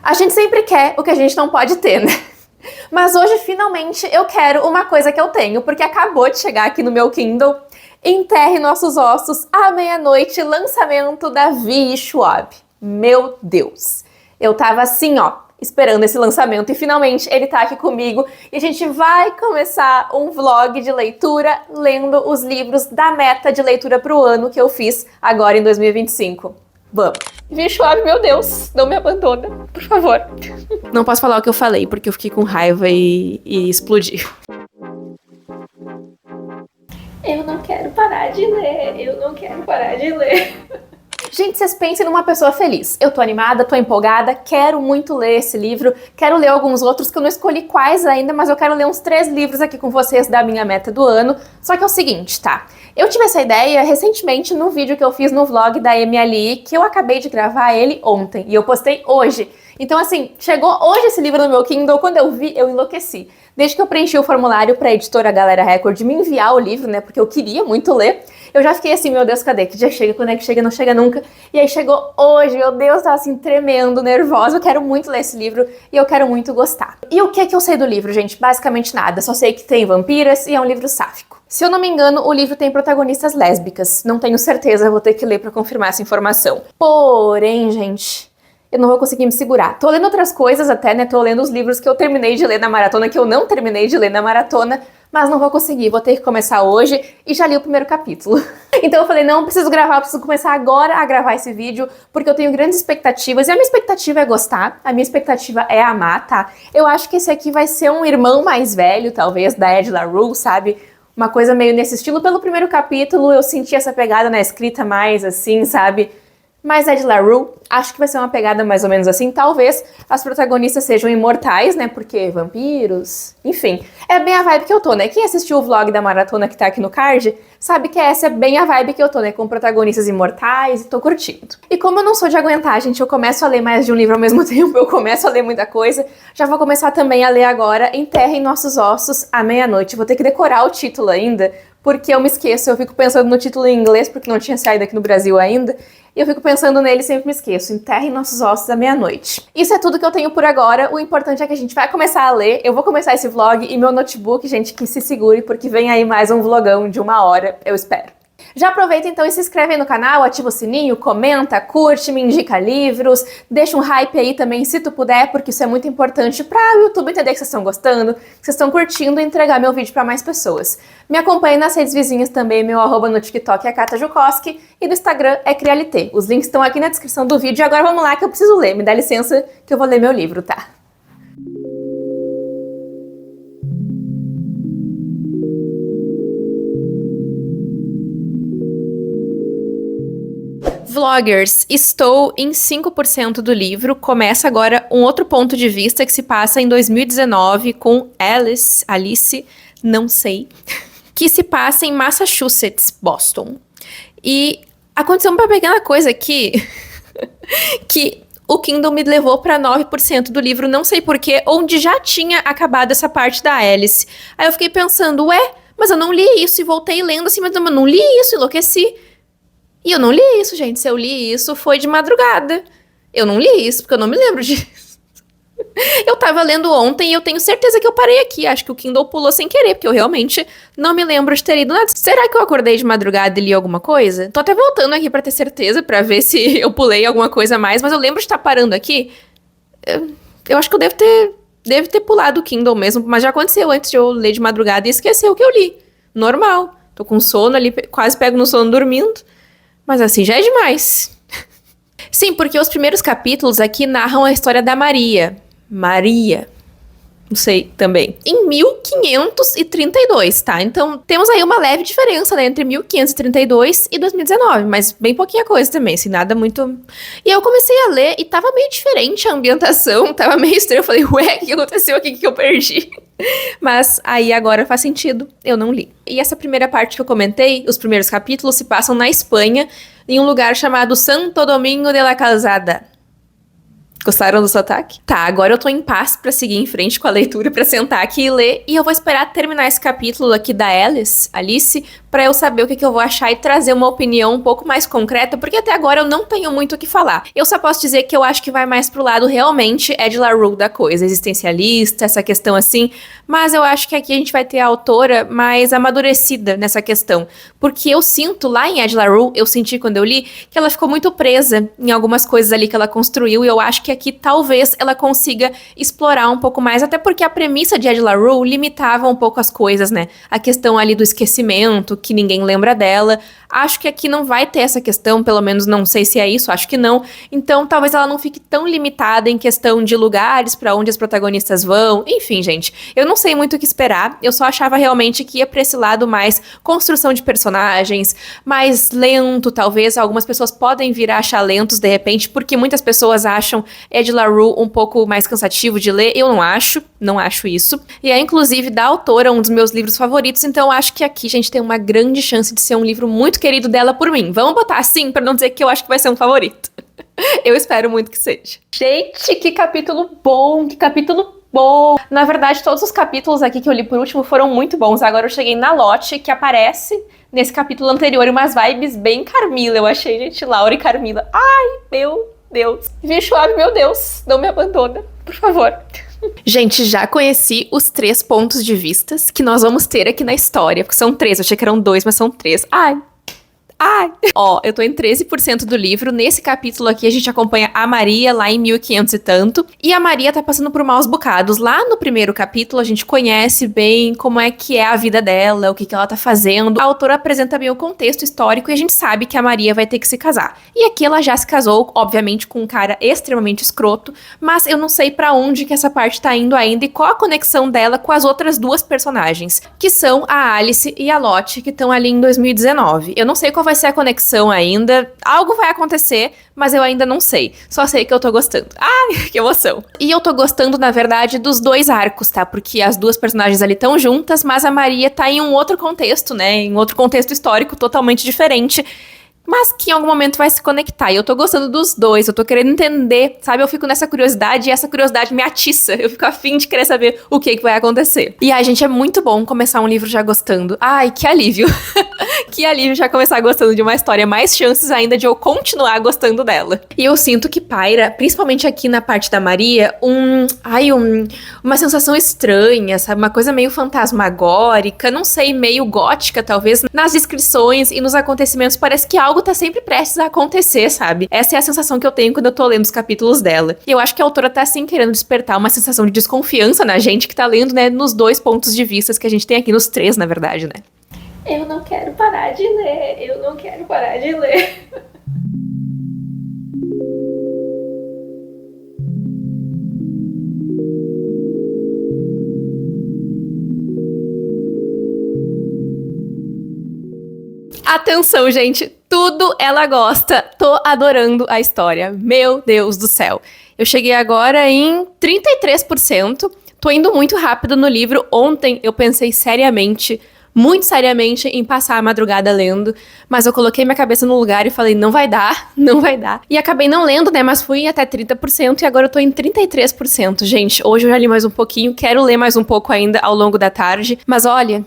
A gente sempre quer o que a gente não pode ter, né? Mas hoje, finalmente, eu quero uma coisa que eu tenho, porque acabou de chegar aqui no meu Kindle. Enterre Nossos Ossos, à meia-noite, lançamento da Vi Schwab. Meu Deus! Eu tava assim, ó, esperando esse lançamento e finalmente ele tá aqui comigo e a gente vai começar um vlog de leitura lendo os livros da meta de leitura pro ano que eu fiz agora em 2025. Vamos! Vi Schwab, meu Deus, não me abandona, por favor. Não posso falar o que eu falei porque eu fiquei com raiva e explodi. Eu não quero parar de ler, eu não quero parar de ler. Gente, vocês pensem numa pessoa feliz. Eu tô animada, tô empolgada, quero muito ler esse livro, quero ler alguns outros que eu não escolhi quais ainda, mas eu quero ler uns 3 livros aqui com vocês da minha meta do ano. Só que é o seguinte, tá? Eu tive essa ideia recentemente no vídeo que eu fiz no vlog da Amy Ali, que eu acabei de gravar ele ontem, e eu postei hoje. Então assim, chegou hoje esse livro no meu Kindle, quando eu vi, eu enlouqueci. Desde que eu preenchi o formulário pra editora Galera Record me enviar o livro, né, porque eu queria muito ler, eu já fiquei assim, meu Deus, cadê? Que dia chega? Quando é que chega? Não chega nunca. E aí chegou hoje, meu Deus, tava assim, tremendo, nervosa. Eu quero muito ler esse livro e eu quero muito gostar. E o que é que eu sei do livro, gente? Basicamente nada. Só sei que tem vampiras e é um livro sáfico. Se eu não me engano, o livro tem protagonistas lésbicas. Não tenho certeza, vou ter que ler pra confirmar essa informação. Porém, gente, eu não vou conseguir me segurar. Tô lendo outras coisas até, né? Tô lendo os livros que eu terminei de ler na maratona, que eu não terminei de ler na maratona, mas não vou conseguir, vou ter que começar hoje e já li o primeiro capítulo. Então eu falei, não, preciso gravar, preciso começar agora a gravar esse vídeo, porque eu tenho grandes expectativas, e a minha expectativa é gostar, a minha expectativa é amar, tá? Eu acho que esse aqui vai ser um irmão mais velho, talvez, da Ed LaRue, sabe? Uma coisa meio nesse estilo. Pelo primeiro capítulo eu senti essa pegada na escrita mais assim, sabe? Mas Ed LaRue, acho que vai ser uma pegada mais ou menos assim. Talvez as protagonistas sejam imortais, né? Porque vampiros... Enfim, é bem a vibe que eu tô, né? Quem assistiu o vlog da maratona que tá aqui no card, sabe que essa é bem a vibe que eu tô, né? Com protagonistas imortais e tô curtindo. E como eu não sou de aguentar, gente, eu começo a ler mais de um livro ao mesmo tempo, eu começo a ler muita coisa, já vou começar também a ler agora Enterrem Nossos Ossos, à meia-noite. Vou ter que decorar o título ainda, porque eu me esqueço, eu fico pensando no título em inglês, porque não tinha saído aqui no Brasil ainda, e eu fico pensando nele e sempre me esqueço. Enterrem Nossos Ossos à meia-noite. Isso é tudo que eu tenho por agora, o importante é que a gente vai começar a ler, eu vou começar esse vlog e meu notebook, gente, que se segure, porque vem aí mais um vlogão de 1 hora, eu espero. Já aproveita então e se inscreve aí no canal, ativa o sininho, comenta, curte, me indica livros, deixa um hype aí também se tu puder, porque isso é muito importante para o YouTube entender que vocês estão gostando, que vocês estão curtindo e entregar meu vídeo para mais pessoas. Me acompanhe nas redes vizinhas também, meu arroba no TikTok é Kata Jukoski e no Instagram é Crialité. Os links estão aqui na descrição do vídeo e agora vamos lá que eu preciso ler, me dá licença que eu vou ler meu livro, tá? Vloggers, estou em 5% do livro, começa agora um outro ponto de vista que se passa em 2019 com Alice, não sei, que se passa em Massachusetts, Boston. E aconteceu uma pequena coisa aqui, que o Kindle me levou para 9% do livro, não sei porquê, onde já tinha acabado essa parte da Alice. Aí eu fiquei pensando, ué, mas eu não li isso, e voltei lendo assim, mas eu não li isso, enlouqueci. E eu não li isso, gente. Se eu li isso, foi de madrugada. Eu não li isso, porque eu não me lembro disso. Eu tava lendo ontem e eu tenho certeza que eu parei aqui. Acho que o Kindle pulou sem querer, porque eu realmente não me lembro de ter lido nada. Será que eu acordei de madrugada e li alguma coisa? Tô até voltando aqui pra ter certeza, pra ver se eu pulei alguma coisa a mais, mas eu lembro de estar parando aqui. Eu acho que eu devo ter pulado o Kindle mesmo, mas já aconteceu antes de eu ler de madrugada e esquecer o que eu li. Normal. Tô com sono ali, quase pego no sono dormindo. Mas assim, já é demais. Sim, porque os primeiros capítulos aqui narram a história da Maria. Não sei também. Em 1532, tá? Então temos aí uma leve diferença, né? Entre 1532 e 2019. Mas bem pouquinha coisa também, assim, nada muito... E eu comecei a ler e tava meio diferente a ambientação. Tava meio estranho. Eu falei, ué, o que aconteceu aqui que eu perdi? Mas aí agora faz sentido, eu não li. E essa primeira parte que eu comentei, os primeiros capítulos se passam na Espanha, em um lugar chamado Santo Domingo de la Calzada. Gostaram do sotaque? Tá, agora eu tô em paz pra seguir em frente com a leitura, pra sentar aqui e ler. E eu vou esperar terminar esse capítulo aqui da Alice, pra eu saber o que eu vou achar e trazer uma opinião um pouco mais concreta, porque até agora eu não tenho muito o que falar. Eu só posso dizer que eu acho que vai mais pro lado realmente Ed La Rue da coisa, existencialista, essa questão assim, mas eu acho que aqui a gente vai ter a autora mais amadurecida nessa questão, porque eu sinto lá em Ed La Rue, eu senti quando eu li, que ela ficou muito presa em algumas coisas ali que ela construiu, e eu acho que aqui talvez ela consiga explorar um pouco mais, até porque a premissa de Ed La Rue limitava um pouco as coisas, né? A questão ali do esquecimento, que ninguém lembra dela. Acho que aqui não vai ter essa questão, pelo menos não sei se é isso, acho que não. Então talvez ela não fique tão limitada em questão de lugares pra onde as protagonistas vão. Enfim, gente, eu não sei muito o que esperar, eu só achava realmente que ia pra esse lado mais construção de personagens, mais lento, talvez. Algumas pessoas podem vir a achar lentos de repente, porque muitas pessoas acham Ed La Rue um pouco mais cansativo de ler. Eu não acho isso. E é inclusive da autora um dos meus livros favoritos, então eu acho que aqui a gente tem uma grande chance de ser um livro muito querido dela por mim. Vamos botar assim, pra não dizer que eu acho que vai ser um favorito. Eu espero muito que seja. Gente, que capítulo bom, que capítulo bom. Na verdade, todos os capítulos aqui que eu li por último foram muito bons. Agora eu cheguei na Lotte, que aparece nesse capítulo anterior, umas vibes bem Carmila, eu achei, gente. Laura e Carmila. Ai, meu Deus. Vi Schwab, meu Deus, não me abandona, por favor. Gente, já conheci os 3 pontos de vistas que nós vamos ter aqui na história, porque são 3, eu achei que eram 2, mas são 3. Ai! Ó, eu tô em 13% do livro. Nesse capítulo aqui a gente acompanha a Maria lá em 1500 e tanto. E a Maria tá passando por maus bocados. Lá no primeiro capítulo a gente conhece bem como é que é a vida dela, o que ela tá fazendo. A autora apresenta bem o contexto histórico e a gente sabe que a Maria vai ter que se casar. E aqui ela já se casou, obviamente, com um cara extremamente escroto, mas eu não sei pra onde que essa parte tá indo ainda e qual a conexão dela com as outras 2 personagens, que são a Alice e a Lotte, que estão ali em 2019. Eu não sei qual vai ser a conexão ainda. Algo vai acontecer, mas eu ainda não sei. Só sei que eu tô gostando. Ai, que emoção. E eu tô gostando, na verdade, dos 2 arcos, tá? Porque as 2 personagens ali estão juntas, mas a Maria tá em um outro contexto, né? Em outro contexto histórico totalmente diferente, mas que em algum momento vai se conectar. E eu tô gostando dos 2, eu tô querendo entender, sabe? Eu fico nessa curiosidade e essa curiosidade me atiça. Eu fico afim de querer saber o que vai acontecer. E, ai, gente, é muito bom começar um livro já gostando. Ai, que alívio. Que alívio já começar gostando de uma história. Mais chances ainda de eu continuar gostando dela. E eu sinto que paira, principalmente aqui na parte da Maria, uma sensação estranha, sabe? Uma coisa meio fantasmagórica, não sei, meio gótica, talvez. Nas descrições e nos acontecimentos, parece que algo tá sempre prestes a acontecer, sabe? Essa é a sensação que eu tenho quando eu tô lendo os capítulos dela. E eu acho que a autora tá, assim, querendo despertar uma sensação de desconfiança na gente que tá lendo, né? Nos 2 pontos de vista que a gente tem aqui, nos 3, na verdade, né? Eu não quero parar de ler, eu não quero parar de ler. Atenção, gente, tudo ela gosta. Tô adorando a história. Meu Deus do céu. Eu cheguei agora em 33%. Tô indo muito rápido no livro. Ontem eu pensei seriamente, muito seriamente, em passar a madrugada lendo, mas eu coloquei minha cabeça no lugar e falei, não vai dar, não vai dar. E acabei não lendo, né, mas fui até 30% e agora eu tô em 33%. Gente, hoje eu já li mais um pouquinho, quero ler mais um pouco ainda ao longo da tarde, mas olha...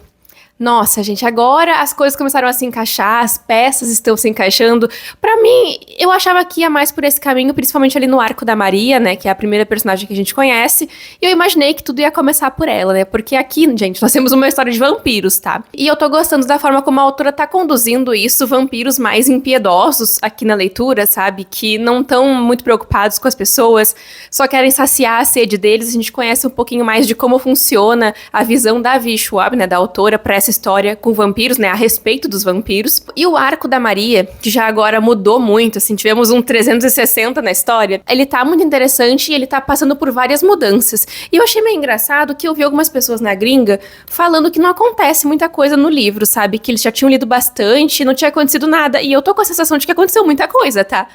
Nossa, gente, agora as coisas começaram a se encaixar, as peças estão se encaixando. Pra mim, eu achava que ia mais por esse caminho, principalmente ali no arco da Maria, né, que é a primeira personagem que a gente conhece, e eu imaginei que tudo ia começar por ela, né, porque aqui, gente, nós temos uma história de vampiros, tá? E eu tô gostando da forma como a autora tá conduzindo isso, vampiros mais impiedosos aqui na leitura, sabe, que não estão muito preocupados com as pessoas, só querem saciar a sede deles. A gente conhece um pouquinho mais de como funciona a visão da Vi Schwab, né, da autora, pra essa história com vampiros, né, a respeito dos vampiros. E o arco da Maria, que já agora mudou muito, assim, tivemos um 360 na história, ele tá muito interessante e ele tá passando por várias mudanças. E eu achei meio engraçado que eu vi algumas pessoas na gringa falando que não acontece muita coisa no livro, sabe, que eles já tinham lido bastante e não tinha acontecido nada, e eu tô com a sensação de que aconteceu muita coisa, tá?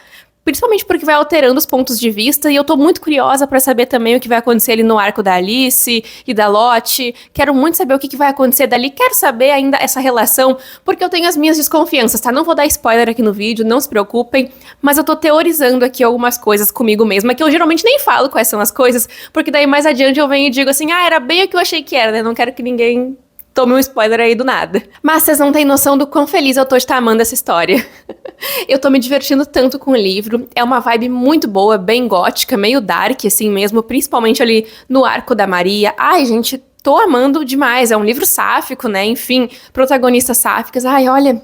Principalmente porque vai alterando os pontos de vista, e eu tô muito curiosa pra saber também o que vai acontecer ali no arco da Alice e da Lottie. Quero muito saber o que vai acontecer dali. Quero saber ainda essa relação, porque eu tenho as minhas desconfianças, tá? Não vou dar spoiler aqui no vídeo, não se preocupem, mas eu tô teorizando aqui algumas coisas comigo mesma, que eu geralmente nem falo quais são as coisas, porque daí mais adiante eu venho e digo assim, era bem o que eu achei que era, né? Não quero que ninguém tome um spoiler aí do nada. Mas vocês não têm noção do quão feliz eu tô de estar amando essa história. Eu tô me divertindo tanto com o livro. É uma vibe muito boa, bem gótica, meio dark assim mesmo, principalmente ali no arco da Maria. Ai, gente, tô amando demais. É um livro sáfico, né? Enfim, protagonistas sáficas. Ai, olha...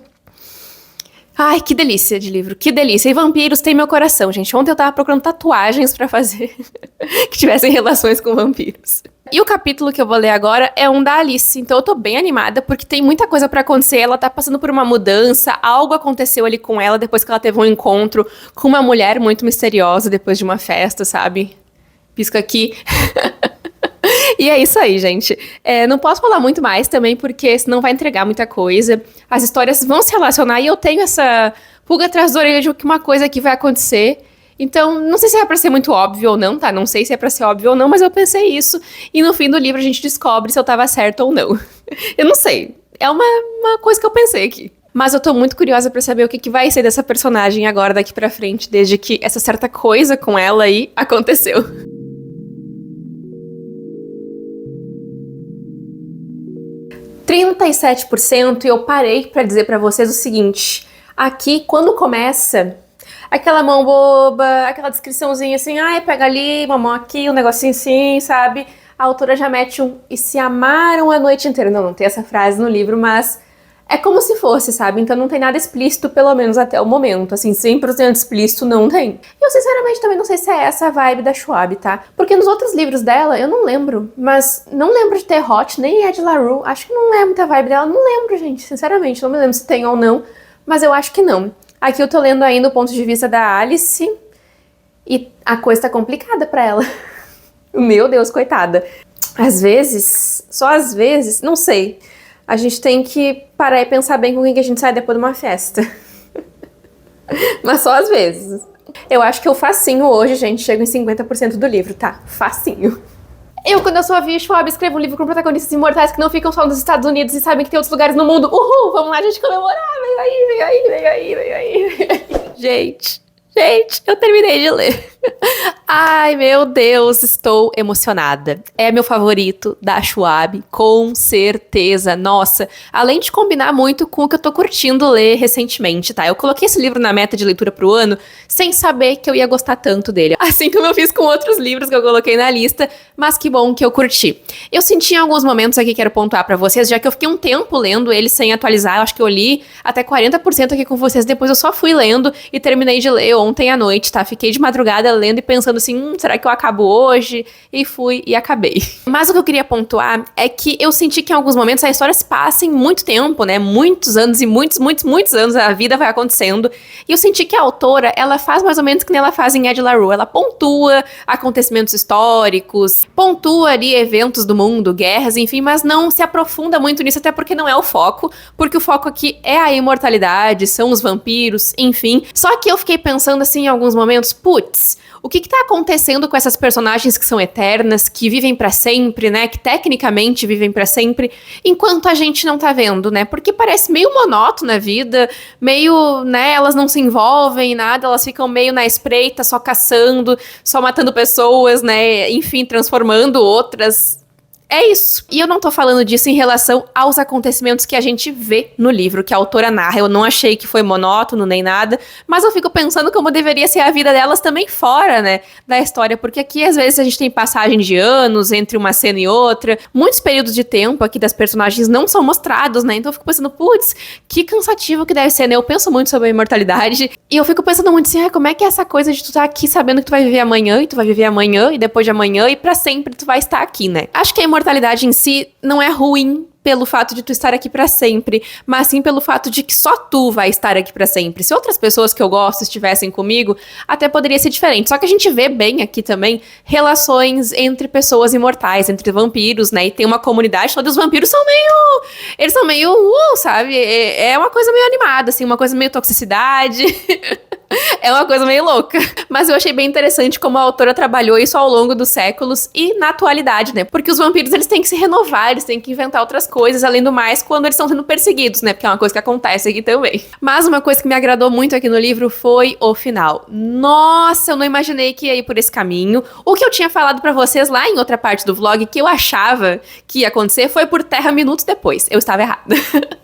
Ai, que delícia de livro, que delícia. E vampiros têm meu coração, gente. Ontem eu tava procurando tatuagens pra fazer que tivessem relações com vampiros. E o capítulo que eu vou ler agora é um da Alice, então eu tô bem animada porque tem muita coisa pra acontecer. Ela tá passando por uma mudança, algo aconteceu ali com ela depois que ela teve um encontro com uma mulher muito misteriosa depois de uma festa, sabe? Pisca aqui. E é isso aí, gente. Não posso falar muito mais também, porque senão vai entregar muita coisa. As histórias vão se relacionar e eu tenho essa pulga atrás da orelha de que uma coisa aqui vai acontecer. Então, não sei se é pra ser muito óbvio ou não, tá? Não sei se é pra ser óbvio ou não, mas eu pensei isso. E no fim do livro a gente descobre se eu tava certa ou não. Eu não sei. É uma coisa que eu pensei aqui. Mas eu tô muito curiosa pra saber o que vai ser dessa personagem agora daqui pra frente, desde que essa certa coisa com ela aí aconteceu. %37%, e eu parei pra dizer pra vocês o seguinte. Aqui, quando começa... aquela mão boba, aquela descriçãozinha assim, ai, pega ali, uma mão aqui, um negocinho assim, sabe? A autora já mete um, e se amaram a noite inteira. Não tem essa frase no livro, mas é como se fosse, sabe? Então não tem nada explícito, pelo menos até o momento. Assim, 100% explícito não tem. E eu, sinceramente, também não sei se é essa a vibe da Schwab, tá? Porque nos outros livros dela, eu não lembro, mas não lembro de ter Hot, nem Ed LaRue. Acho que não é muita vibe dela, não lembro, gente, sinceramente. Não me lembro se tem ou não, mas eu acho que não. Aqui eu tô lendo ainda o ponto de vista da Alice e a coisa tá complicada pra ela. Meu Deus, coitada. Às vezes, só às vezes, não sei, a gente tem que parar e pensar bem com quem que a gente sai depois de uma festa. Mas só às vezes. Eu acho que eu facinho hoje, gente, chego em 50% do livro, tá? Facinho. Eu, quando eu sou a Vi Schwab, escrevo um livro com protagonistas imortais que não ficam só nos Estados Unidos e sabem que tem outros lugares no mundo. Uhul! Vamos lá, gente, comemorar! Vem aí, vem aí, vem aí, vem aí, vem aí. Gente, eu terminei de ler. Ai, meu Deus, estou emocionada. É meu favorito da Schwab, com certeza. Nossa, além de combinar muito com o que eu tô curtindo ler recentemente, tá? Eu coloquei esse livro na meta de leitura pro ano sem saber que eu ia gostar tanto dele. Assim como eu fiz com outros livros que eu coloquei na lista, mas que bom que eu curti. Eu senti em alguns momentos aqui, quero pontuar pra vocês, já que eu fiquei um tempo lendo ele sem atualizar, eu acho que eu li até 40% aqui com vocês, depois eu só fui lendo e terminei de ler ontem à noite, tá? Fiquei de madrugada lendo e pensando assim, será que eu acabo hoje? E fui e acabei. Mas o que eu queria pontuar é que eu senti que em alguns momentos a história se passa em muito tempo, né? Muitos anos e muitos anos a vida vai acontecendo. E eu senti que a autora, ela faz mais ou menos que nem ela faz em Ed LaRue. Ela pontua acontecimentos históricos, pontua ali eventos do mundo, guerras, enfim, mas não se aprofunda muito nisso, até porque não é o foco, porque o foco aqui é a imortalidade, são os vampiros, enfim. Só que eu fiquei pensando assim em alguns momentos, putz, o que tá acontecendo com essas personagens que são eternas, que vivem pra sempre, né? Que tecnicamente vivem pra sempre, enquanto a gente não tá vendo, né? Porque parece meio monótono a vida, meio, né? Elas não se envolvem em nada, elas ficam meio na espreita, só caçando, só matando pessoas, né? Enfim, transformando outras. É isso. E eu não tô falando disso em relação aos acontecimentos que a gente vê no livro, que a autora narra. Eu não achei que foi monótono nem nada, mas eu fico pensando como deveria ser a vida delas também fora, né, da história, porque aqui às vezes a gente tem passagem de anos entre uma cena e outra, muitos períodos de tempo aqui das personagens não são mostrados, né, então eu fico pensando, putz, que cansativo que deve ser, né, eu penso muito sobre a imortalidade, e eu fico pensando muito assim, como é que é essa coisa de tu tá aqui sabendo que tu vai viver amanhã, e tu vai viver amanhã, e depois de amanhã, e pra sempre tu vai estar aqui, né. Acho que a imortalidade em si não é ruim pelo fato de tu estar aqui pra sempre, mas sim pelo fato de que só tu vai estar aqui pra sempre. Se outras pessoas que eu gosto estivessem comigo, até poderia ser diferente. Só que a gente vê bem aqui também relações entre pessoas imortais, entre vampiros, né? E tem uma comunidade, todos os vampiros são meio... eles são meio... sabe? É uma coisa meio animada, assim, uma coisa meio toxicidade... É uma coisa meio louca. Mas eu achei bem interessante como a autora trabalhou isso ao longo dos séculos e na atualidade, né? Porque os vampiros, eles têm que se renovar, eles têm que inventar outras coisas, além do mais, quando eles estão sendo perseguidos, né? Porque é uma coisa que acontece aqui também. Mas uma coisa que me agradou muito aqui no livro foi o final. Nossa, eu não imaginei que ia ir por esse caminho. O que eu tinha falado pra vocês lá em outra parte do vlog, que eu achava que ia acontecer, foi por terra minutos depois. Eu estava errada.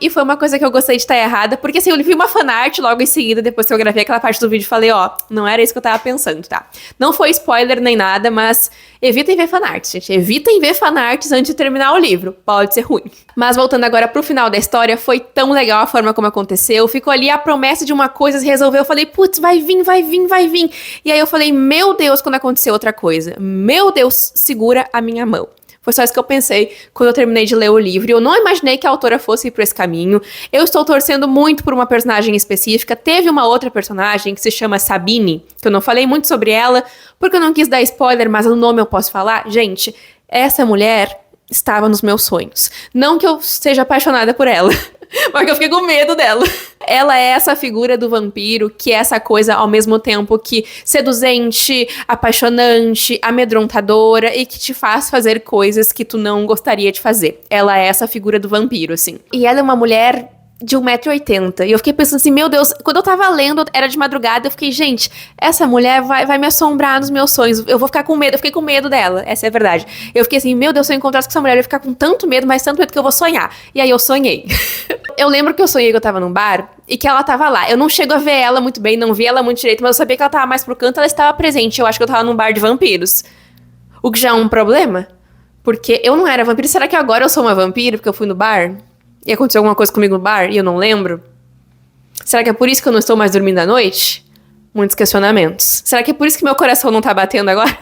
E foi uma coisa que eu gostei de estar errada, porque assim, eu vi uma fanart logo em seguida, depois que eu gravei aquela parte do vídeo, falei, ó, não era isso que eu tava pensando, tá? Não foi spoiler nem nada, mas evitem ver fanarts, gente. Evitem ver fanarts antes de terminar o livro. Pode ser ruim. Mas voltando agora pro final da história, foi tão legal a forma como aconteceu. Ficou ali a promessa de uma coisa se resolveu. Eu falei, putz, vai vir, vai vir, vai vir. E aí eu falei, meu Deus, quando aconteceu outra coisa. Meu Deus, segura a minha mão. Foi só isso que eu pensei quando eu terminei de ler o livro. Eu não imaginei que a autora fosse ir por esse caminho. Eu estou torcendo muito por uma personagem específica. Teve uma outra personagem que se chama Sabine, que eu não falei muito sobre ela, porque eu não quis dar spoiler, mas o nome eu posso falar. Gente, essa mulher estava nos meus sonhos. Não que eu seja apaixonada por ela, mas que eu fiquei com medo dela. Ela é essa figura do vampiro, que é essa coisa ao mesmo tempo que seduzente, apaixonante, amedrontadora e que te faz fazer coisas que tu não gostaria de fazer. Ela é essa figura do vampiro, assim. E ela é uma mulher de 1,80 m. E eu fiquei pensando assim, meu Deus, quando eu tava lendo, era de madrugada, eu fiquei, gente, essa mulher vai me assombrar nos meus sonhos. Eu vou ficar com medo, eu fiquei com medo dela, essa é a verdade. Eu fiquei assim, meu Deus, se eu encontrasse com essa mulher, eu ia ficar com tanto medo, mas tanto medo que eu vou sonhar. E aí eu sonhei. Eu lembro que eu sonhei que eu tava num bar e que ela tava lá. Eu não chego a ver ela muito bem, não vi ela muito direito, mas eu sabia que ela tava mais pro canto, ela estava presente. Eu acho que eu tava num bar de vampiros. O que já é um problema, porque eu não era vampiro. Será que agora eu sou uma vampira porque eu fui no bar? E aconteceu alguma coisa comigo no bar e eu não lembro? Será que é por isso que eu não estou mais dormindo à noite? Muitos questionamentos. Será que é por isso que meu coração não tá batendo agora?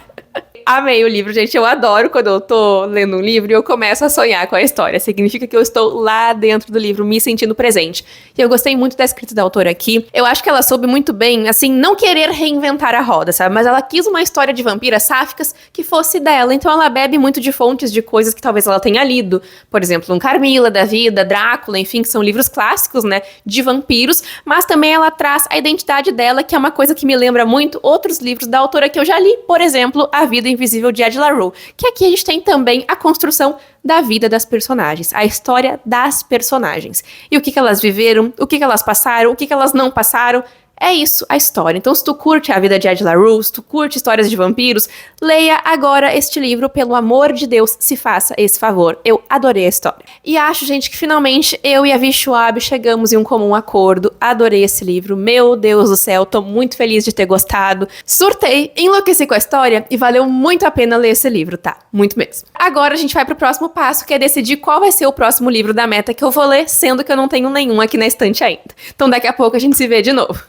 Amei o livro, gente. Eu adoro quando eu tô lendo um livro e eu começo a sonhar com a história. Significa que eu estou lá dentro do livro, me sentindo presente. E eu gostei muito da escrita da autora aqui. Eu acho que ela soube muito bem, assim, não querer reinventar a roda, sabe? Mas ela quis uma história de vampiras sáficas que fosse dela. Então ela bebe muito de fontes de coisas que talvez ela tenha lido. Por exemplo, um Carmila da vida, Drácula, enfim, que são livros clássicos, né? De vampiros. Mas também ela traz a identidade dela, que é uma coisa que me lembra muito outros livros da autora que eu já li. Por exemplo, A Vida Invisível de Ed La Rue, que aqui a gente tem também a construção da vida das personagens, a história das personagens. E o que elas viveram, o que elas passaram, o que elas não passaram. É isso, a história. Então, se tu curte a vida de Ed La Rue, se tu curte histórias de vampiros, leia agora este livro, pelo amor de Deus, se faça esse favor. Eu adorei a história. E acho, gente, que finalmente eu e a Vi Schwab chegamos em um comum acordo. Adorei esse livro. Meu Deus do céu, tô muito feliz de ter gostado. Surtei, enlouqueci com a história e valeu muito a pena ler esse livro, tá? Muito mesmo. Agora a gente vai pro próximo passo, que é decidir qual vai ser o próximo livro da meta que eu vou ler, sendo que eu não tenho nenhum aqui na estante ainda. Então daqui a pouco a gente se vê de novo.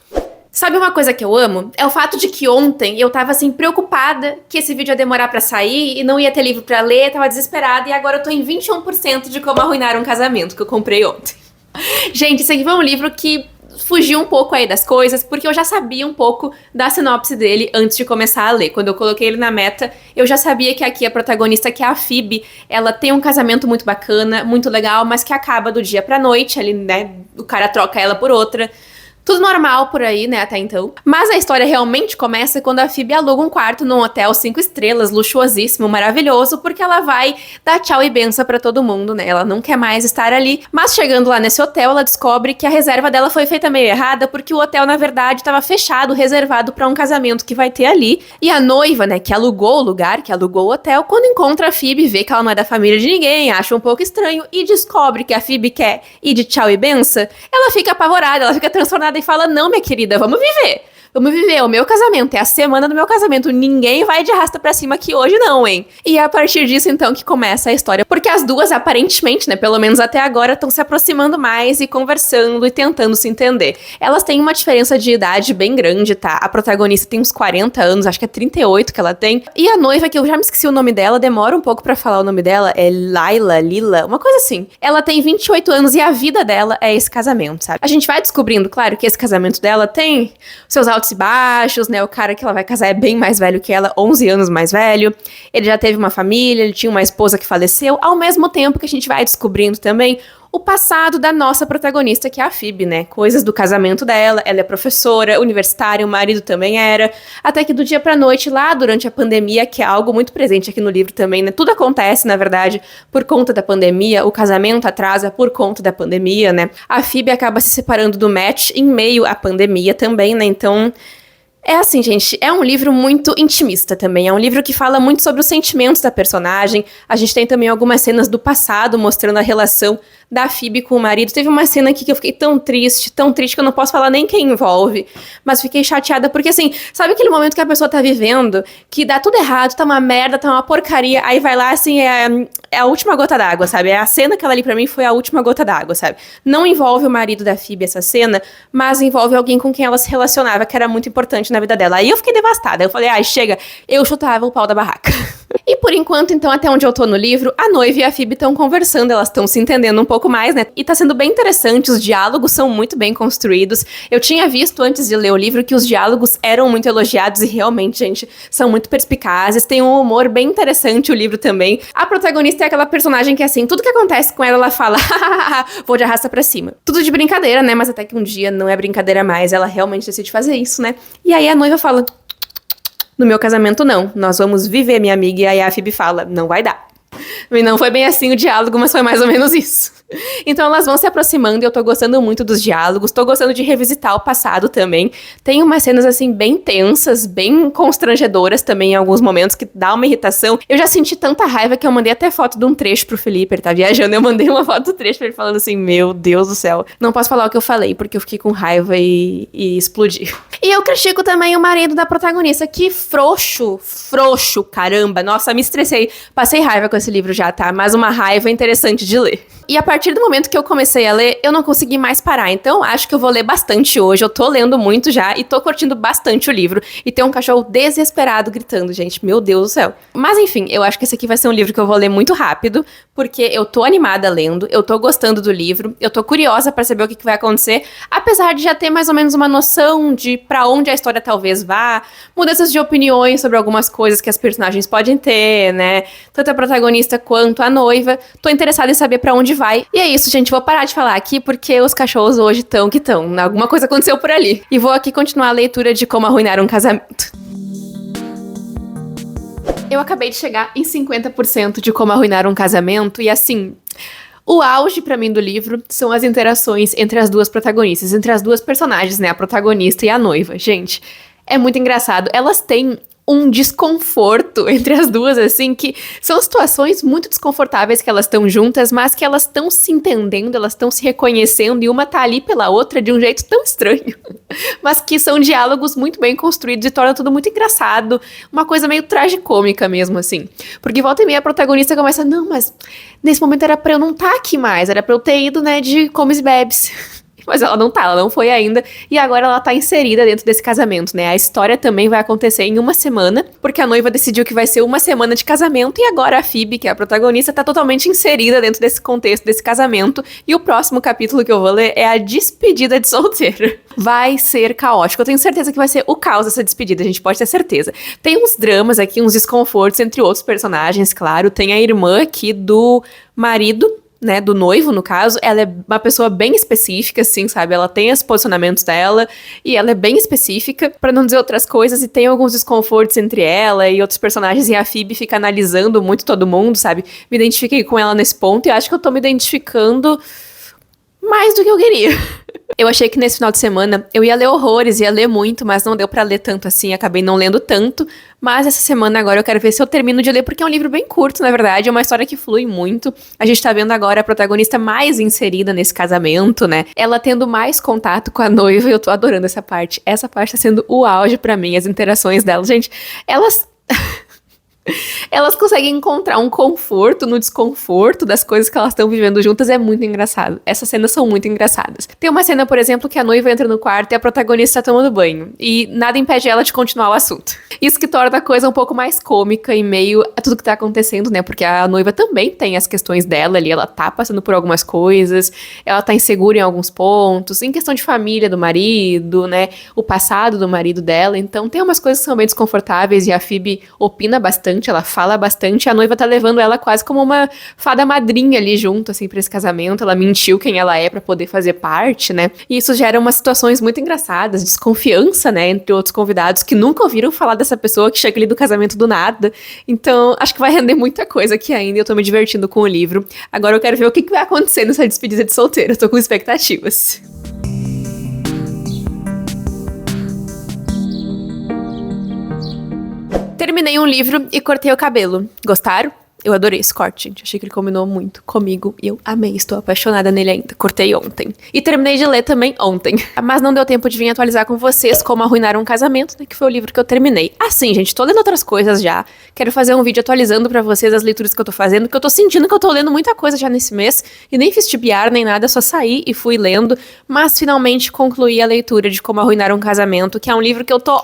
Sabe uma coisa que eu amo? É o fato de que ontem eu tava assim preocupada que esse vídeo ia demorar pra sair e não ia ter livro pra ler, tava desesperada e agora eu tô em 21% de Como Arruinar um Casamento, que eu comprei ontem. Gente, esse aqui foi um livro que fugiu um pouco aí das coisas, porque eu já sabia um pouco da sinopse dele antes de começar a ler. Quando eu coloquei ele na meta, eu já sabia que aqui a protagonista, que é a Phoebe, ela tem um casamento muito bacana, muito legal, mas que acaba do dia pra noite, ali, né, o cara troca ela por outra. Tudo normal por aí, né, até então. Mas a história realmente começa quando a Phoebe aluga um quarto num hotel 5 estrelas, luxuosíssimo, maravilhoso, porque ela vai dar tchau e benção pra todo mundo, né? Ela não quer mais estar ali. Mas chegando lá nesse hotel, ela descobre que a reserva dela foi feita meio errada, porque o hotel, na verdade, estava fechado, reservado pra um casamento que vai ter ali. E a noiva, né, que alugou o lugar, que alugou o hotel, quando encontra a Phoebe, vê que ela não é da família de ninguém, acha um pouco estranho e descobre que a Phoebe quer ir de tchau e benção, ela fica apavorada, ela fica transtornada e fala, não, minha querida, vamos viver. Vamos viver, o meu casamento, é a semana do meu casamento, ninguém vai de arrasta pra cima aqui hoje não, hein? E é a partir disso, então, que começa a história. Porque as duas, aparentemente, né, pelo menos até agora, estão se aproximando mais e conversando e tentando se entender. Elas têm uma diferença de idade bem grande, tá? A protagonista tem uns 40 anos, acho que é 38 que ela tem. E a noiva, que eu já me esqueci o nome dela, demora um pouco pra falar o nome dela, é Lila, uma coisa assim. Ela tem 28 anos e a vida dela é esse casamento, sabe? A gente vai descobrindo, claro, que esse casamento dela tem seus altos e baixos, né? O cara que ela vai casar é bem mais velho que ela, 11 anos mais velho. Ele já teve uma família, ele tinha uma esposa que faleceu, ao mesmo tempo que a gente vai descobrindo também o passado da nossa protagonista, que é a Phoebe, né? Coisas do casamento dela, ela é professora, universitária, o marido também era, até que do dia pra noite, lá durante a pandemia, que é algo muito presente aqui no livro também, né? Tudo acontece, na verdade, por conta da pandemia, o casamento atrasa por conta da pandemia, né? A Phoebe acaba se separando do Matt em meio à pandemia também, né? Então, é assim, gente, é um livro muito intimista também, é um livro que fala muito sobre os sentimentos da personagem, a gente tem também algumas cenas do passado mostrando a relação da Phoebe com o marido. Teve uma cena aqui que eu fiquei tão triste que eu não posso falar nem quem envolve, mas fiquei chateada porque, assim, sabe aquele momento que a pessoa tá vivendo, que dá tudo errado, tá uma merda, tá uma porcaria, aí vai lá, assim, é a última gota d'água, sabe? É a cena que ela ali pra mim foi a última gota d'água, sabe? Não envolve o marido da Phoebe essa cena, mas envolve alguém com quem ela se relacionava, que era muito importante na vida dela. Aí eu fiquei devastada, eu falei, ai, chega, eu chutava o pau da barraca. E por enquanto, então, até onde eu tô no livro, a noiva e a Phoebe estão conversando, elas estão se entendendo um pouco mais, né? E tá sendo bem interessante, os diálogos são muito bem construídos. Eu tinha visto antes de ler o livro que os diálogos eram muito elogiados e realmente, gente, são muito perspicazes, tem um humor bem interessante o livro também. A protagonista é aquela personagem que, assim, tudo que acontece com ela, ela fala, vou de arrasta pra cima. Tudo de brincadeira, né? Mas até que um dia não é brincadeira mais, ela realmente decide fazer isso, né? E aí a noiva fala, no meu casamento não, nós vamos viver, minha amiga. E aí a Phoebe fala, não vai dar. E não foi bem assim o diálogo, mas foi mais ou menos isso. Então elas vão se aproximando e eu tô gostando muito dos diálogos, tô gostando de revisitar o passado também. Tem umas cenas, assim, bem tensas, bem constrangedoras também em alguns momentos, que dá uma irritação. Eu já senti tanta raiva que eu mandei até foto de um trecho pro Felipe, ele tá viajando, eu mandei uma foto do trecho pra ele falando assim, meu Deus do céu. Não posso falar o que eu falei, porque eu fiquei com raiva e explodi. E eu critico também o marido da protagonista, que frouxo, caramba. Nossa, me estressei, passei raiva com esse livro já, tá? Mas uma raiva interessante de ler. E a partir do momento que eu comecei a ler, eu não consegui mais parar. Então, acho que eu vou ler bastante hoje. Eu tô lendo muito já e tô curtindo bastante o livro. E tem um cachorro desesperado gritando, gente. Meu Deus do céu. Mas, enfim, eu acho que esse aqui vai ser um livro que eu vou ler muito rápido, porque eu tô animada lendo, eu tô gostando do livro, eu tô curiosa pra saber o que vai acontecer, apesar de já ter mais ou menos uma noção de pra onde a história talvez vá, mudanças de opiniões sobre algumas coisas que as personagens podem ter, né? Tanto a protagonista quanto a noiva. Tô interessada em saber pra onde vai. E é isso, gente. Vou parar de falar aqui porque os cachorros hoje estão que estão. Alguma coisa aconteceu por ali. E vou aqui continuar a leitura de Como Arruinar um Casamento. Eu acabei de chegar em 50% de Como Arruinar um Casamento e, assim, o auge pra mim do livro são as interações entre as duas protagonistas, entre as duas personagens, né? A protagonista e a noiva. Gente, é muito engraçado. Elas têm um desconforto entre as duas, assim, que são situações muito desconfortáveis que elas estão juntas, mas que elas estão se entendendo, elas estão se reconhecendo, e uma tá ali pela outra de um jeito tão estranho, mas que são diálogos muito bem construídos e torna tudo muito engraçado, uma coisa meio tragicômica mesmo, assim, porque volta e meia a protagonista começa, não, mas nesse momento era pra eu não estar aqui mais, era pra eu ter ido, né, de comes e bebes. Mas ela não foi ainda, e agora ela tá inserida dentro desse casamento, né? A história também vai acontecer em uma semana, porque a noiva decidiu que vai ser uma semana de casamento, e agora a Phoebe, que é a protagonista, tá totalmente inserida dentro desse contexto, desse casamento, e o próximo capítulo que eu vou ler é a despedida de solteiro. Vai ser caótico, eu tenho certeza que vai ser o caos essa despedida, a gente pode ter certeza. Tem uns dramas aqui, uns desconfortos entre outros personagens, claro, tem a irmã aqui do marido, né, do noivo, no caso, ela é uma pessoa bem específica, assim, sabe? Ela tem os posicionamentos dela e ela é bem específica, pra não dizer outras coisas, e tem alguns desconfortos entre ela e outros personagens, e a Phoebe fica analisando muito todo mundo, sabe? Me identifiquei com ela nesse ponto e acho que eu tô me identificando mais do que eu queria. Eu achei que nesse final de semana eu ia ler horrores, ia ler muito, mas não deu pra ler tanto assim, acabei não lendo tanto. Mas essa semana agora eu quero ver se eu termino de ler, porque é um livro bem curto, na verdade, é uma história que flui muito. A gente tá vendo agora a protagonista mais inserida nesse casamento, né? Ela tendo mais contato com a noiva, e eu tô adorando essa parte. Essa parte tá sendo o auge pra mim, as interações dela. Gente, elas conseguem encontrar um conforto no desconforto das coisas que elas estão vivendo juntas, é muito engraçado. Essas cenas são muito engraçadas. Tem uma cena, por exemplo, que a noiva entra no quarto e a protagonista tá tomando banho, e nada impede ela de continuar o assunto. Isso que torna a coisa um pouco mais cômica em meio a tudo que tá acontecendo, né? Porque a noiva também tem as questões dela ali, ela tá passando por algumas coisas, ela tá insegura em alguns pontos, em questão de família do marido, né? O passado do marido dela, então tem umas coisas que são bem desconfortáveis e a Phoebe opina bastante bastante, ela fala bastante, a noiva tá levando ela quase como uma fada madrinha ali junto, assim, pra esse casamento. Ela mentiu quem ela é pra poder fazer parte, né? E isso gera umas situações muito engraçadas, desconfiança, né, entre outros convidados que nunca ouviram falar dessa pessoa que chega ali do casamento do nada. Então, acho que vai render muita coisa aqui ainda, eu tô me divertindo com o livro. Agora eu quero ver o que vai acontecer nessa despedida de solteiro, eu tô com expectativas. Terminei um livro e cortei o cabelo. Gostaram? Eu adorei esse corte, gente. Achei que ele combinou muito comigo e eu amei. Estou apaixonada nele ainda. Cortei ontem. E terminei de ler também ontem. Mas não deu tempo de vir atualizar com vocês como arruinar um casamento, né? Que foi o livro que eu terminei. Assim, gente, tô lendo outras coisas já. Quero fazer um vídeo atualizando pra vocês as leituras que eu tô fazendo, porque eu tô sentindo que eu tô lendo muita coisa já nesse mês. E nem fiz tibiar nem nada, só saí e fui lendo. Mas finalmente concluí a leitura de Como Arruinar um Casamento, que é um livro que eu tô,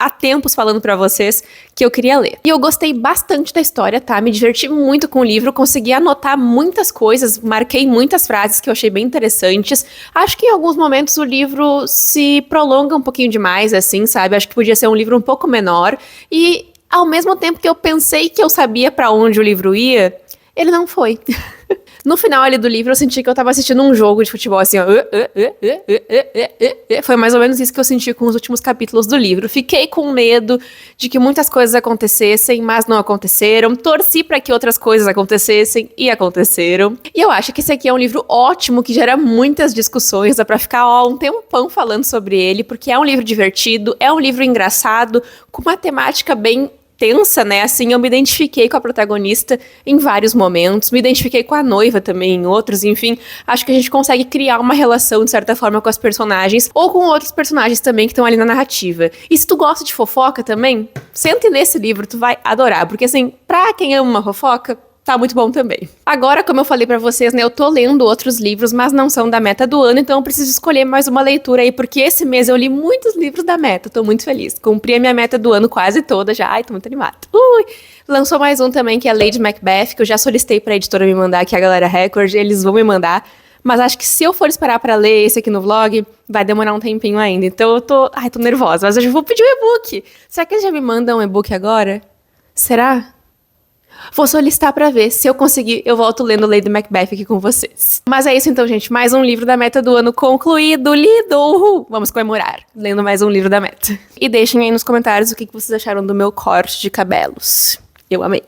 há tempos falando pra vocês que eu queria ler. E eu gostei bastante da história, tá? Me diverti muito com o livro, consegui anotar muitas coisas, marquei muitas frases que eu achei bem interessantes. Acho que em alguns momentos o livro se prolonga um pouquinho demais, assim, sabe? Acho que podia ser um livro um pouco menor. E ao mesmo tempo que eu pensei que eu sabia pra onde o livro ia, ele não foi. No final ali do livro, eu senti que eu tava assistindo um jogo de futebol, assim, ó. Foi mais ou menos isso que eu senti com os últimos capítulos do livro. Fiquei com medo de que muitas coisas acontecessem, mas não aconteceram. Torci pra que outras coisas acontecessem e aconteceram. E eu acho que esse aqui é um livro ótimo, que gera muitas discussões. Dá pra ficar, um tempão falando sobre ele, porque é um livro divertido, é um livro engraçado, com uma temática bem tensa, né? Assim, eu me identifiquei com a protagonista em vários momentos, me identifiquei com a noiva também em outros, enfim, acho que a gente consegue criar uma relação, de certa forma, com as personagens, ou com outros personagens também que estão ali na narrativa. E se tu gosta de fofoca também, senta e lê esse livro, tu vai adorar, porque assim, pra quem ama uma fofoca, tá muito bom também. Agora, como eu falei pra vocês, né, eu tô lendo outros livros, mas não são da meta do ano, então eu preciso escolher mais uma leitura aí, porque esse mês eu li muitos livros da meta, tô muito feliz. Cumpri a minha meta do ano quase toda já, ai, tô muito animada. Lançou mais um também, que é Lady Macbeth, que eu já solicitei pra editora me mandar, que é a Galera Record, eles vão me mandar, mas acho que se eu for esperar pra ler esse aqui no vlog, vai demorar um tempinho ainda, então eu tô nervosa, mas eu já vou pedir um e-book. Será que eles já me mandam um e-book agora? Será? Vou solicitar pra ver. Se eu conseguir, eu volto lendo Lady Macbeth aqui com vocês. Mas é isso então, gente. Mais um livro da meta do ano concluído, lido! Uhul! Vamos comemorar, lendo mais um livro da meta. E deixem aí nos comentários o que vocês acharam do meu corte de cabelos. Eu amei.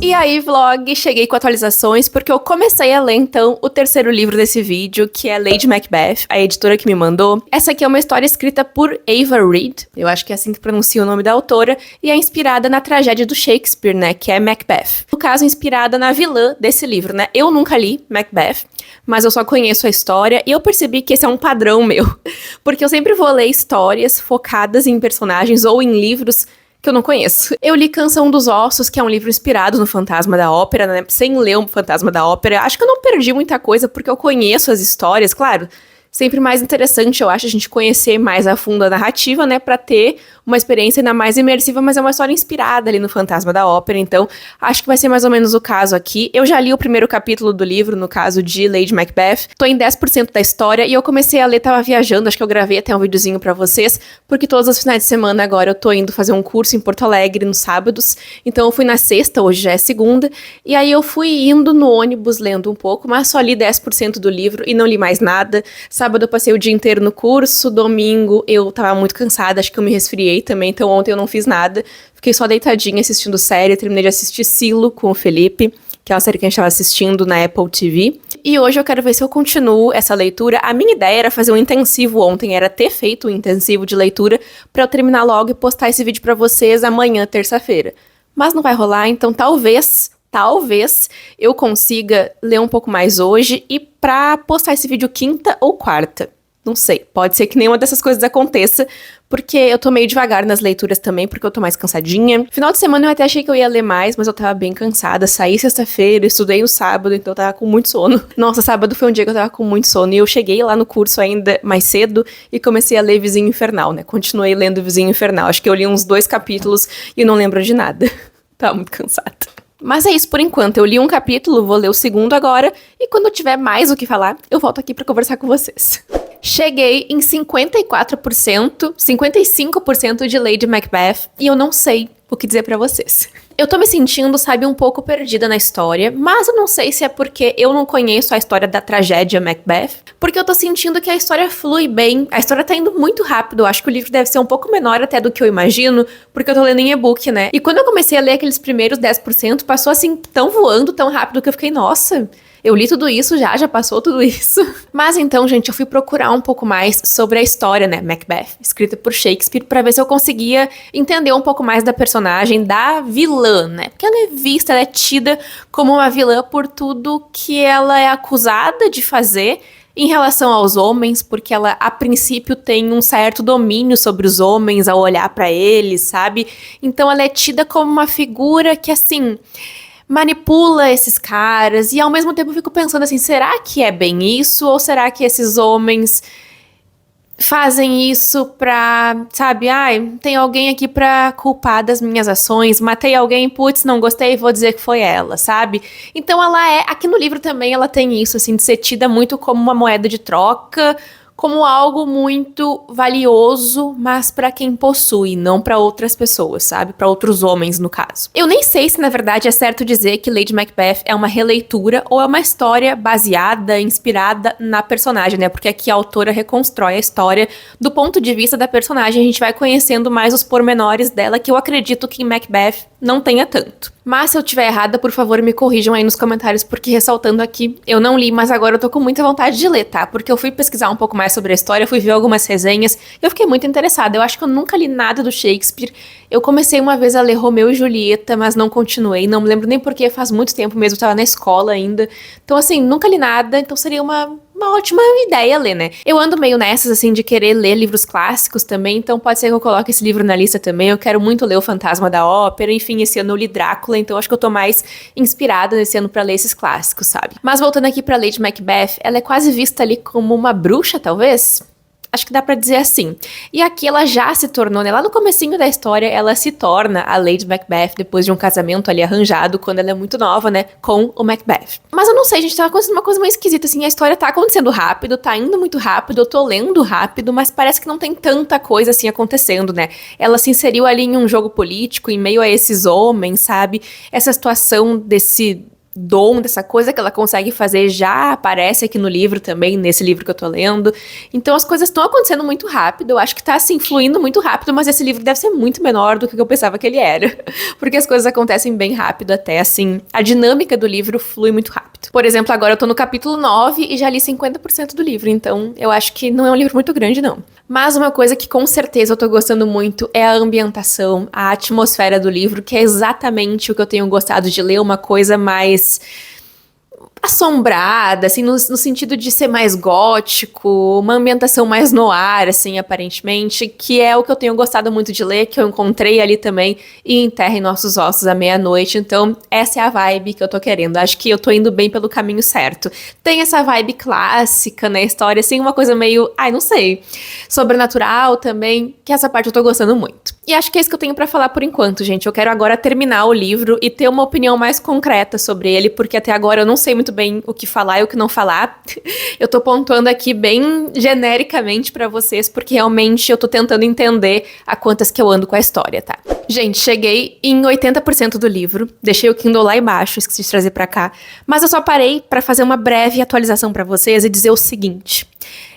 E aí, vlog, cheguei com atualizações, porque eu comecei a ler, então, o terceiro livro desse vídeo, que é Lady Macbeth, a editora que me mandou. Essa aqui é uma história escrita por Ava Reid, eu acho que é assim que pronuncia o nome da autora, e é inspirada na tragédia do Shakespeare, né, que é Macbeth. No caso, inspirada na vilã desse livro, né. Eu nunca li Macbeth, mas eu só conheço a história, e eu percebi que esse é um padrão meu, porque eu sempre vou ler histórias focadas em personagens ou em livros que eu não conheço. Eu li Canção dos Ossos, que é um livro inspirado no Fantasma da Ópera, né? Sem ler o Fantasma da Ópera. Acho que eu não perdi muita coisa, porque eu conheço as histórias, claro. Sempre mais interessante, eu acho, a gente conhecer mais a fundo a narrativa, né, pra ter uma experiência ainda mais imersiva, mas é uma história inspirada ali no Fantasma da Ópera, então acho que vai ser mais ou menos o caso aqui. Eu já li o primeiro capítulo do livro, no caso de Lady Macbeth, tô em 10% da história e eu comecei a ler, tava viajando, acho que eu gravei até um videozinho pra vocês, porque todos os finais de semana agora eu tô indo fazer um curso em Porto Alegre nos sábados, então eu fui na sexta, hoje já é segunda, e aí eu fui indo no ônibus lendo um pouco, mas só li 10% do livro e não li mais nada. Sábado eu passei o dia inteiro no curso, domingo eu tava muito cansada, acho que eu me resfriei também, então ontem eu não fiz nada, fiquei só deitadinha assistindo série, terminei de assistir Silo com o Felipe, que é uma série que a gente tava assistindo na Apple TV, e hoje eu quero ver se eu continuo essa leitura. A minha ideia era fazer um intensivo ontem, era ter feito um intensivo de leitura pra eu terminar logo e postar esse vídeo pra vocês amanhã, terça-feira, mas não vai rolar, então talvez eu consiga ler um pouco mais hoje e pra postar esse vídeo quinta ou quarta. Não sei, pode ser que nenhuma dessas coisas aconteça, porque eu tô meio devagar nas leituras também, porque eu tô mais cansadinha. Final de semana eu até achei que eu ia ler mais, mas eu tava bem cansada. Saí sexta-feira, estudei no sábado, então eu tava com muito sono. Nossa, sábado foi um dia que eu tava com muito sono, e eu cheguei lá no curso ainda mais cedo e comecei a ler Vizinho Infernal, né? Continuei lendo Vizinho Infernal. Acho que eu li uns 2 capítulos e não lembro de nada. Tava muito cansada. Mas é isso por enquanto, eu li um capítulo, vou ler o segundo agora, e quando eu tiver mais o que falar, eu volto aqui pra conversar com vocês. Cheguei em 54%, 55% de Lady Macbeth e eu não sei o que dizer pra vocês. Eu tô me sentindo, sabe, um pouco perdida na história, mas eu não sei se é porque eu não conheço a história da tragédia Macbeth, porque eu tô sentindo que a história flui bem, a história tá indo muito rápido, eu acho que o livro deve ser um pouco menor até do que eu imagino, porque eu tô lendo em e-book, né? E quando eu comecei a ler aqueles primeiros 10%, passou assim, tão voando, tão rápido, que eu fiquei, nossa... Eu li tudo isso já passou tudo isso. Mas então, gente, eu fui procurar um pouco mais sobre a história, né, Macbeth, escrita por Shakespeare, pra ver se eu conseguia entender um pouco mais da personagem da vilã, né? Porque ela é vista, ela é tida como uma vilã por tudo que ela é acusada de fazer em relação aos homens, porque ela, a princípio, tem um certo domínio sobre os homens ao olhar pra eles, sabe? Então ela é tida como uma figura que, assim... manipula esses caras, e ao mesmo tempo eu fico pensando assim, será que é bem isso? Ou será que esses homens fazem isso pra, sabe, ai, tem alguém aqui pra culpar das minhas ações, matei alguém, putz, não gostei, vou dizer que foi ela, sabe? Então ela é, aqui no livro também ela tem isso, assim, de ser tida muito como uma moeda de troca, como algo muito valioso, mas pra quem possui, não pra outras pessoas, sabe? Pra outros homens, no caso. Eu nem sei se, na verdade, é certo dizer que Lady Macbeth é uma releitura ou é uma história baseada, inspirada na personagem, né? Porque aqui a autora reconstrói a história do ponto de vista da personagem, a gente vai conhecendo mais os pormenores dela, que eu acredito que em Macbeth não tenha tanto. Mas se eu estiver errada, por favor, me corrijam aí nos comentários, porque ressaltando aqui, eu não li, mas agora eu tô com muita vontade de ler, tá? Porque eu fui pesquisar um pouco mais sobre a história, fui ver algumas resenhas, e eu fiquei muito interessada. Eu acho que eu nunca li nada do Shakespeare. Eu comecei uma vez a ler Romeu e Julieta, mas não continuei, não me lembro nem porque, faz muito tempo mesmo, eu tava na escola ainda. Então, assim, nunca li nada, então seria uma ótima ideia ler, né? Eu ando meio nessas, assim, de querer ler livros clássicos também, então pode ser que eu coloque esse livro na lista também. Eu quero muito ler O Fantasma da Ópera, enfim, esse ano eu li Drácula, então acho que eu tô mais inspirada nesse ano pra ler esses clássicos, sabe? Mas voltando aqui pra Lady Macbeth, ela é quase vista ali como uma bruxa, talvez? Acho que dá pra dizer assim. E aqui ela já se tornou, né? Lá no comecinho da história, ela se torna a Lady Macbeth depois de um casamento ali arranjado, quando ela é muito nova, né? Com o Macbeth. Mas eu não sei, gente, tá acontecendo uma coisa meio esquisita, assim. A história tá acontecendo rápido, tá indo muito rápido, eu tô lendo rápido, mas parece que não tem tanta coisa assim acontecendo, né? Ela se inseriu ali em um jogo político, em meio a esses homens, sabe? Essa situação desse dom, dessa coisa que ela consegue fazer já aparece aqui no livro também, nesse livro que eu tô lendo. Então as coisas estão acontecendo muito rápido, eu acho que tá assim, fluindo muito rápido, mas esse livro deve ser muito menor do que eu pensava que ele era. Porque as coisas acontecem bem rápido até, assim, a dinâmica do livro flui muito rápido. Por exemplo, agora eu tô no capítulo 9 e já li 50% do livro, então eu acho que não é um livro muito grande, não. Mas uma coisa que com certeza eu tô gostando muito é a ambientação, a atmosfera do livro, que é exatamente o que eu tenho gostado de ler, uma coisa mais assombrada, assim, no sentido de ser mais gótico, uma ambientação mais noir, assim, aparentemente, que é o que eu tenho gostado muito de ler, que eu encontrei ali também em Enterra em Nossos Ossos à Meia-Noite, então essa é a vibe que eu tô querendo, acho que eu tô indo bem pelo caminho certo. Tem essa vibe clássica na história, assim, uma coisa meio, ai, não sei, sobrenatural também, que essa parte eu tô gostando muito. E acho que é isso que eu tenho pra falar por enquanto, gente, eu quero agora terminar o livro e ter uma opinião mais concreta sobre ele, porque até agora eu não sei muito bem o que falar e o que não falar. Eu tô pontuando aqui bem genericamente pra vocês, porque realmente eu tô tentando entender a quantas que eu ando com a história, tá? Gente, cheguei em 80% do livro, deixei o Kindle lá embaixo, esqueci de trazer pra cá, mas eu só parei pra fazer uma breve atualização pra vocês e dizer o seguinte: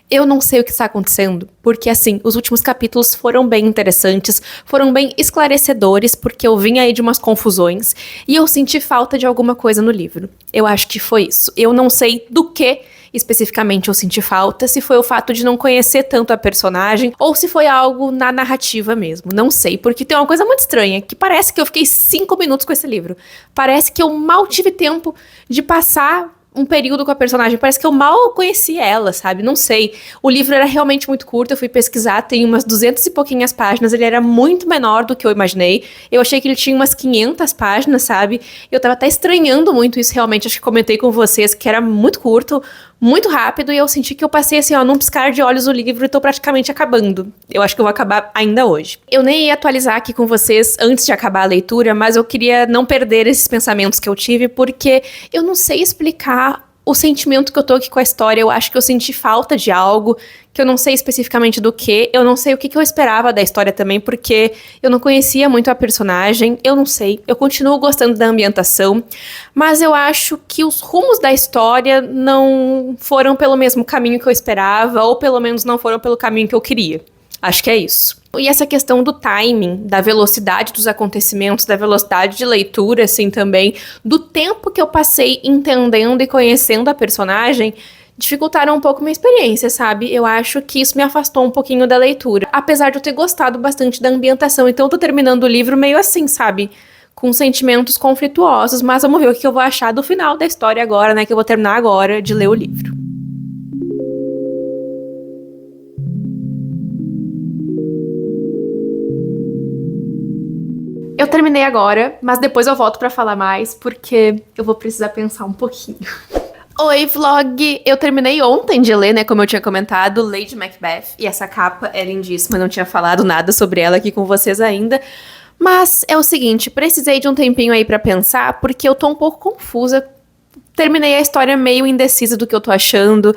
eu não sei o que está acontecendo, porque assim, os últimos capítulos foram bem interessantes, foram bem esclarecedores, porque eu vim aí de umas confusões, e eu senti falta de alguma coisa no livro. Eu acho que foi isso. Eu não sei do que especificamente eu senti falta, se foi o fato de não conhecer tanto a personagem, ou se foi algo na narrativa mesmo. Não sei, porque tem uma coisa muito estranha, que parece que eu fiquei 5 minutos com esse livro. Parece que eu mal tive tempo de passar um período com a personagem, parece que eu mal conheci ela, sabe? Não sei. O livro era realmente muito curto, eu fui pesquisar, tem umas 200 e pouquinhas páginas, ele era muito menor do que eu imaginei. Eu achei que ele tinha umas 500 páginas, sabe? Eu tava até estranhando muito isso realmente, acho que comentei com vocês que era muito curto, muito rápido, e eu senti que eu passei assim, ó, num piscar de olhos o livro e tô praticamente acabando. Eu acho que eu vou acabar ainda hoje. Eu nem ia atualizar aqui com vocês antes de acabar a leitura, mas eu queria não perder esses pensamentos que eu tive, porque eu não sei explicar o sentimento que eu tô aqui com a história. Eu acho que eu senti falta de algo, que eu não sei especificamente do que. Eu não sei o que eu esperava da história também, porque eu não conhecia muito a personagem. Eu não sei. Eu continuo gostando da ambientação, mas eu acho que os rumos da história não foram pelo mesmo caminho que eu esperava, ou pelo menos não foram pelo caminho que eu queria. Acho que é isso. E essa questão do timing, da velocidade dos acontecimentos, da velocidade de leitura, assim, também, do tempo que eu passei entendendo e conhecendo a personagem, dificultaram um pouco minha experiência, sabe? Eu acho que isso me afastou um pouquinho da leitura. Apesar de eu ter gostado bastante da ambientação, então eu tô terminando o livro meio assim, sabe? Com sentimentos conflituosos, mas vamos ver o que eu vou achar do final da história agora, né? Que eu vou terminar agora de ler o livro. Eu terminei agora, mas depois eu volto pra falar mais, porque eu vou precisar pensar um pouquinho. Oi, vlog! Eu terminei ontem de ler, né, como eu tinha comentado, Lady Macbeth, e essa capa é lindíssima, não tinha falado nada sobre ela aqui com vocês ainda. Mas é o seguinte, precisei de um tempinho aí pra pensar, porque eu tô um pouco confusa. Terminei a história meio indecisa do que eu tô achando,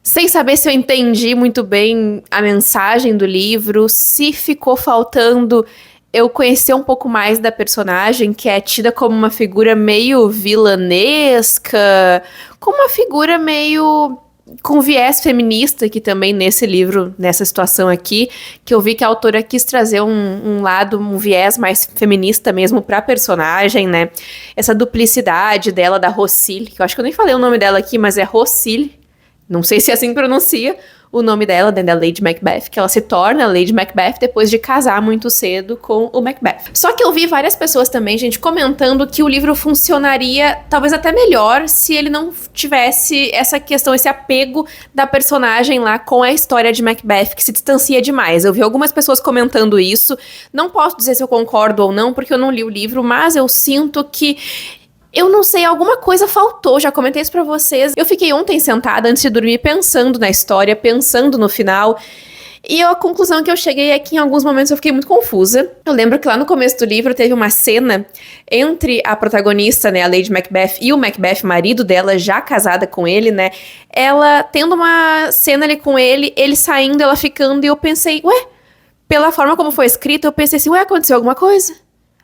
sem saber se eu entendi muito bem a mensagem do livro, se ficou faltando eu conhecer um pouco mais da personagem, que é tida como uma figura meio vilanesca, como uma figura meio com viés feminista, que também nesse livro, nessa situação aqui, que eu vi que a autora quis trazer um lado, um viés mais feminista mesmo pra personagem, né? Essa duplicidade dela, da Rossille, que eu acho que eu nem falei o nome dela aqui, mas é Rossille, não sei se é assim que pronuncia o nome dela, da Lady Macbeth, que ela se torna Lady Macbeth depois de casar muito cedo com o Macbeth. Só que eu vi várias pessoas também, gente, comentando que o livro funcionaria talvez até melhor se ele não tivesse essa questão, esse apego da personagem lá com a história de Macbeth, que se distancia demais. Eu vi algumas pessoas comentando isso, não posso dizer se eu concordo ou não, porque eu não li o livro, mas eu sinto que eu não sei, alguma coisa faltou, já comentei isso pra vocês. Eu fiquei ontem sentada antes de dormir pensando na história, pensando no final. E a conclusão que eu cheguei é que em alguns momentos eu fiquei muito confusa. Eu lembro que lá no começo do livro teve uma cena entre a protagonista, né, a Lady Macbeth, e o Macbeth, marido dela, já casada com ele, né. Ela tendo uma cena ali com ele, ele saindo, ela ficando, e eu pensei, ué, pela forma como foi escrito, eu pensei assim, ué, aconteceu alguma coisa?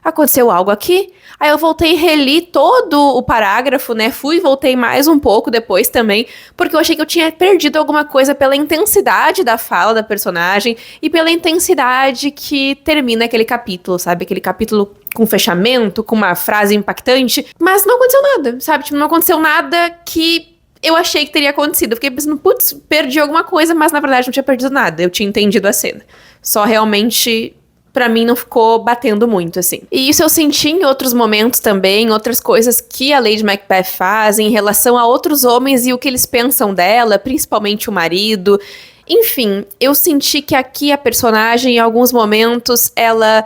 Aconteceu algo aqui? Aí eu voltei e reli todo o parágrafo, né? Fui e voltei mais um pouco depois também, porque eu achei que eu tinha perdido alguma coisa pela intensidade da fala da personagem e pela intensidade que termina aquele capítulo, sabe? Aquele capítulo com fechamento, com uma frase impactante, mas não aconteceu nada, sabe? Tipo, não aconteceu nada que eu achei que teria acontecido. Eu fiquei pensando, putz, perdi alguma coisa, mas na verdade não tinha perdido nada. Eu tinha entendido a cena. Só realmente, pra mim, não ficou batendo muito, assim. E isso eu senti em outros momentos também, outras coisas que a Lady Macbeth faz em relação a outros homens e o que eles pensam dela, principalmente o marido. Enfim, eu senti que aqui a personagem, em alguns momentos, ela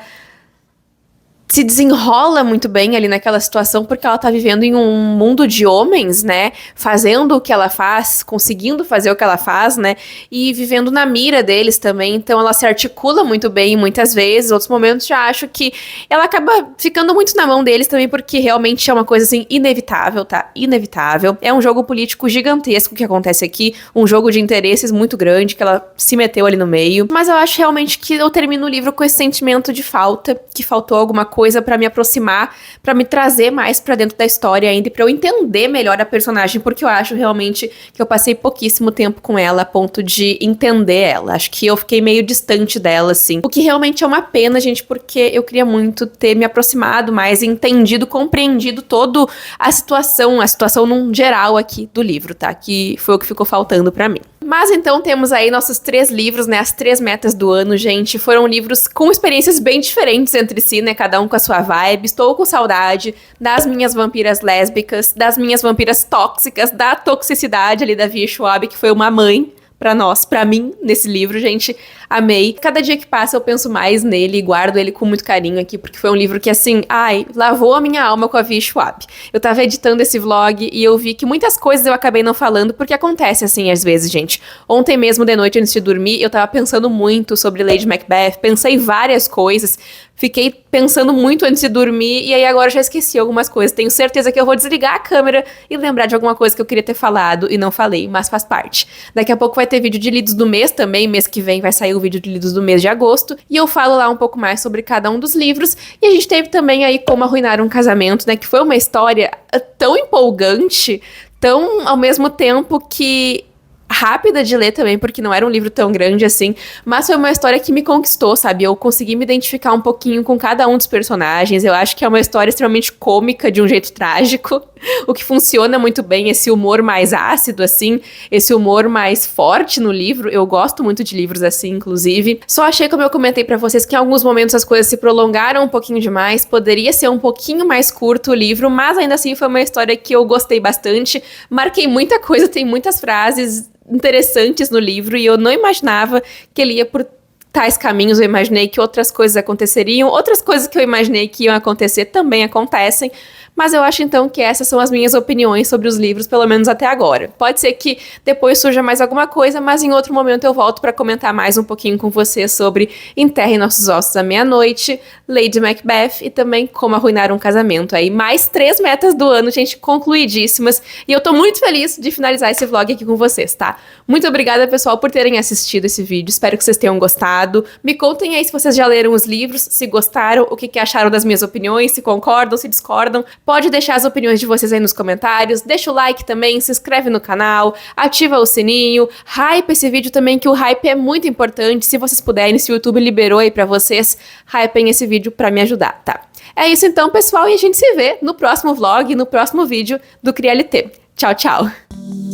se desenrola muito bem ali naquela situação, porque ela tá vivendo em um mundo de homens, né, fazendo o que ela faz, conseguindo fazer o que ela faz, né, e vivendo na mira deles também, então ela se articula muito bem muitas vezes, outros momentos já acho que ela acaba ficando muito na mão deles também, porque realmente é uma coisa, assim, inevitável, tá, inevitável, é um jogo político gigantesco que acontece aqui, um jogo de interesses muito grande, que ela se meteu ali no meio, mas eu acho realmente que eu termino o livro com esse sentimento de falta, que faltou alguma coisa pra me aproximar, pra me trazer mais pra dentro da história ainda e pra eu entender melhor a personagem, porque eu acho realmente que eu passei pouquíssimo tempo com ela a ponto de entender ela. Acho que eu fiquei meio distante dela, assim. O que realmente é uma pena, gente, porque eu queria muito ter me aproximado mais, entendido, compreendido toda a situação num geral aqui do livro, tá? Que foi o que ficou faltando pra mim. Mas então temos aí nossos 3 livros, né, as 3 metas do ano, gente. Foram livros com experiências bem diferentes entre si, né, cada um com a sua vibe. Estou com saudade das minhas vampiras lésbicas, das minhas vampiras tóxicas, da toxicidade ali da V.E. Schwab, que foi uma mãe pra nós, pra mim, nesse livro, gente. Amei. Cada dia que passa eu penso mais nele e guardo ele com muito carinho aqui, porque foi um livro que, assim, lavou a minha alma com a V.E. Schwab. Eu tava editando esse vlog e eu vi que muitas coisas eu acabei não falando, porque acontece assim às vezes, gente. Ontem mesmo, de noite, antes de dormir, eu tava pensando muito sobre Lady Macbeth, pensei várias coisas, Fiquei pensando muito antes de dormir e aí agora já esqueci algumas coisas. Tenho certeza que eu vou desligar a câmera e lembrar de alguma coisa que eu queria ter falado e não falei, mas faz parte. Daqui a pouco vai ter vídeo de lidos do mês também, mês que vem vai sair o vídeo de lidos do mês de agosto e eu falo lá um pouco mais sobre cada um dos livros. E a gente teve também aí Como Arruinar um Casamento, né, que foi uma história tão empolgante, tão ao mesmo tempo que rápida de ler também, porque não era um livro tão grande assim, mas foi uma história que me conquistou, sabe? Eu consegui me identificar um pouquinho com cada um dos personagens. Eu acho que é uma história extremamente cômica, de um jeito trágico, o que funciona muito bem, esse humor mais ácido, assim, esse humor mais forte no livro. Eu gosto muito de livros assim, inclusive. Só achei, como eu comentei pra vocês, que em alguns momentos as coisas se prolongaram um pouquinho demais, poderia ser um pouquinho mais curto o livro, mas ainda assim foi uma história que eu gostei bastante. Marquei muita coisa, tem muitas frases interessantes no livro e eu não imaginava que ele ia por tais caminhos. Eu imaginei que outras coisas aconteceriam, outras coisas que eu imaginei que iam acontecer também acontecem, mas eu acho então que essas são as minhas opiniões sobre os livros, pelo menos até agora. Pode ser que depois surja mais alguma coisa, mas em outro momento eu volto para comentar mais um pouquinho com vocês sobre Enterrem Nossos Ossos à Meia-Noite, Lady Macbeth e também Como Arruinar um Casamento. Aí mais 3 metas do ano, gente, concluidíssimas, e eu tô muito feliz de finalizar esse vlog aqui com vocês, tá? Muito obrigada, pessoal, por terem assistido esse vídeo, espero que vocês tenham gostado. Me contem aí se vocês já leram os livros, se gostaram, o que acharam das minhas opiniões, se concordam, se discordam. Pode deixar as opiniões de vocês aí nos comentários, deixa o like também, se inscreve no canal, ativa o sininho, hype esse vídeo também, que o hype é muito importante. Se vocês puderem, se o YouTube liberou aí pra vocês, hypem esse vídeo pra me ajudar, tá? É isso então, pessoal, e a gente se vê no próximo vlog, no próximo vídeo do CriaLT. Tchau, tchau!